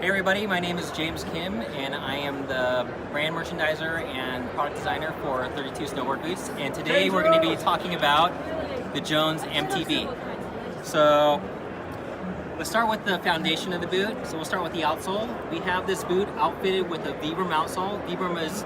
Hey everybody, my name is James Kim and I am the brand merchandiser and product designer for ThirtyTwo snowboard boots, and today we're going to be talking about the Jones MTB. So let's start with the foundation of the boot. So we'll start with the outsole. We have this boot outfitted with a Vibram outsole. Vibram is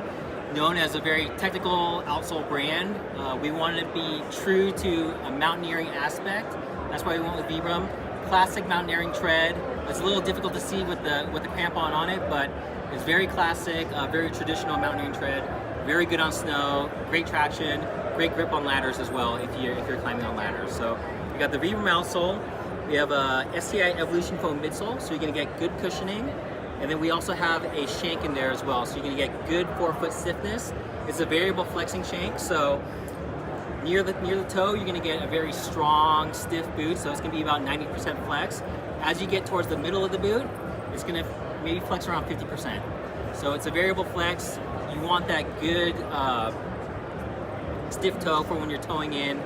known as a very technical outsole brand. We wanted to be true to a mountaineering aspect. That's why we went with Vibram. Classic mountaineering tread. It's a little difficult to see with the crampon on it, but it's very classic, very traditional mountaineering tread. Very good on snow, great traction, great grip on ladders as well if you're climbing on ladders. So we got the Vibram outsole. We have a STI Evolution Foam midsole, so you're going to get good cushioning. And then we also have a shank in there as well, so you're going to get good forefoot stiffness. It's a variable flexing shank, so near the toe, you're going to get a very strong, stiff boot, so it's going to be about 90% flex. As you get towards the middle of the boot, it's going to maybe flex around 50%. So it's a variable flex. You want that good stiff toe for when you're toeing in,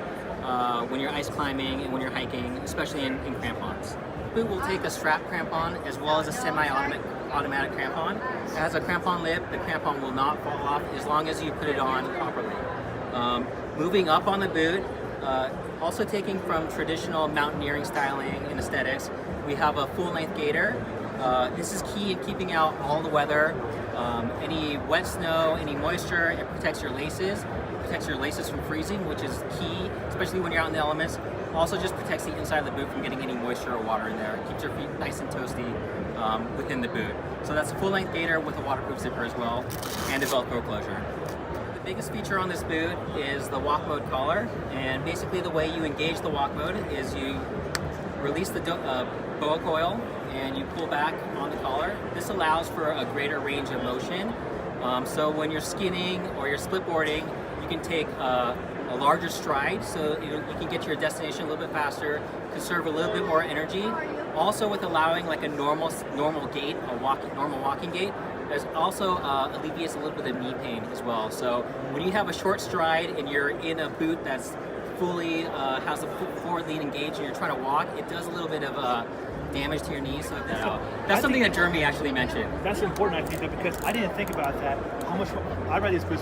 when you're ice climbing, and when you're hiking, especially in crampons. The boot will take a strap crampon as well as a semi-automatic crampon. It has a crampon lip. The crampon will not fall off as long as you put it on properly. Moving up on the boot, also taking from traditional mountaineering styling and aesthetics, we have a full-length gator. This is key in keeping out all the weather, any wet snow, any moisture. It protects your laces. It protects your laces from freezing, which is key, especially when you're out in the elements. Also just protects the inside of the boot from getting any moisture or water in there. It keeps your feet nice and toasty within the boot. So that's a full-length gator with a waterproof zipper as well, and a Velcro closure. The biggest feature on this boot is the walk mode collar, and basically the way you engage the walk mode is you release the boa coil and you pull back on the collar. This allows for a greater range of motion. So when you're skinning or you're splitboarding, you can take a larger stride, so you can get to your destination a little bit faster, conserve a little bit more energy. Also with allowing like a normal gait, normal walking gait, there's also alleviates a little bit of knee pain as well. So when you have a short stride and you're in a boot that's fully has a forward lean engaged and you're trying to walk, it does a little bit of damage to your knees. So that's something that Jeremy actually mentioned. That's important, I think, because I didn't think about that. How much I ride these boots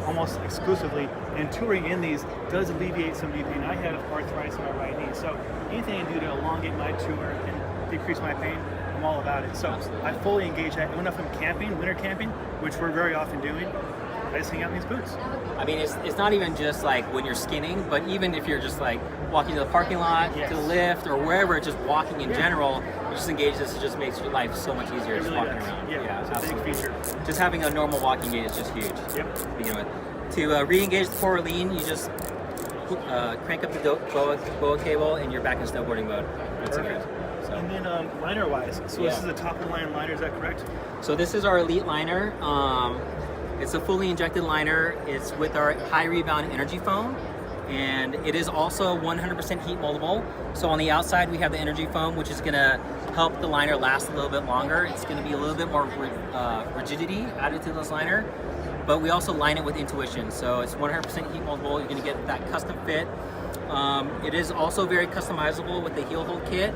almost exclusively, and touring in these does alleviate some knee pain. I have arthritis in my right knee, so anything I can do to elongate my tour and decrease my pain, I'm all about it. So I fully engage that. Even if I'm camping, winter camping, which we're very often doing, I just hang out in these boots. I mean, it's not even just like when you're skinning, but even if you're just like walking to the parking lot, to the lift, or wherever, just walking in general, you just engage this. It just makes your life so much easier just walking around. Yeah, it's a big feature. Just having a normal walking gait is just huge. Yep. To begin with. To re-engage the forward lean, you just crank up the boa cable and you're back in snowboarding mode. That's it. So. And then liner-wise, so this is a top-of-the-line liner, is that correct? So this is our Elite liner. It's a fully injected liner. It's with our high rebound energy foam, and it is also 100% heat moldable. So on the outside we have the energy foam, which is going to help the liner last a little bit longer. It's going to be a little bit more rigidity added to this liner, but we also line it with intuition. So it's 100% heat moldable. You're going to get that custom fit. It is also very customizable with the heel hold kit.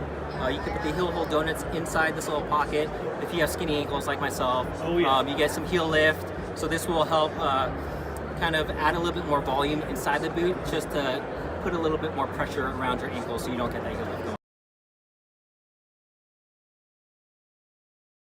You can put the heel hold donuts inside this little pocket. If you have skinny ankles like myself, you get some heel lift. So this will help kind of add a little bit more volume inside the boot, just to put a little bit more pressure around your ankles so you don't get that heel lift.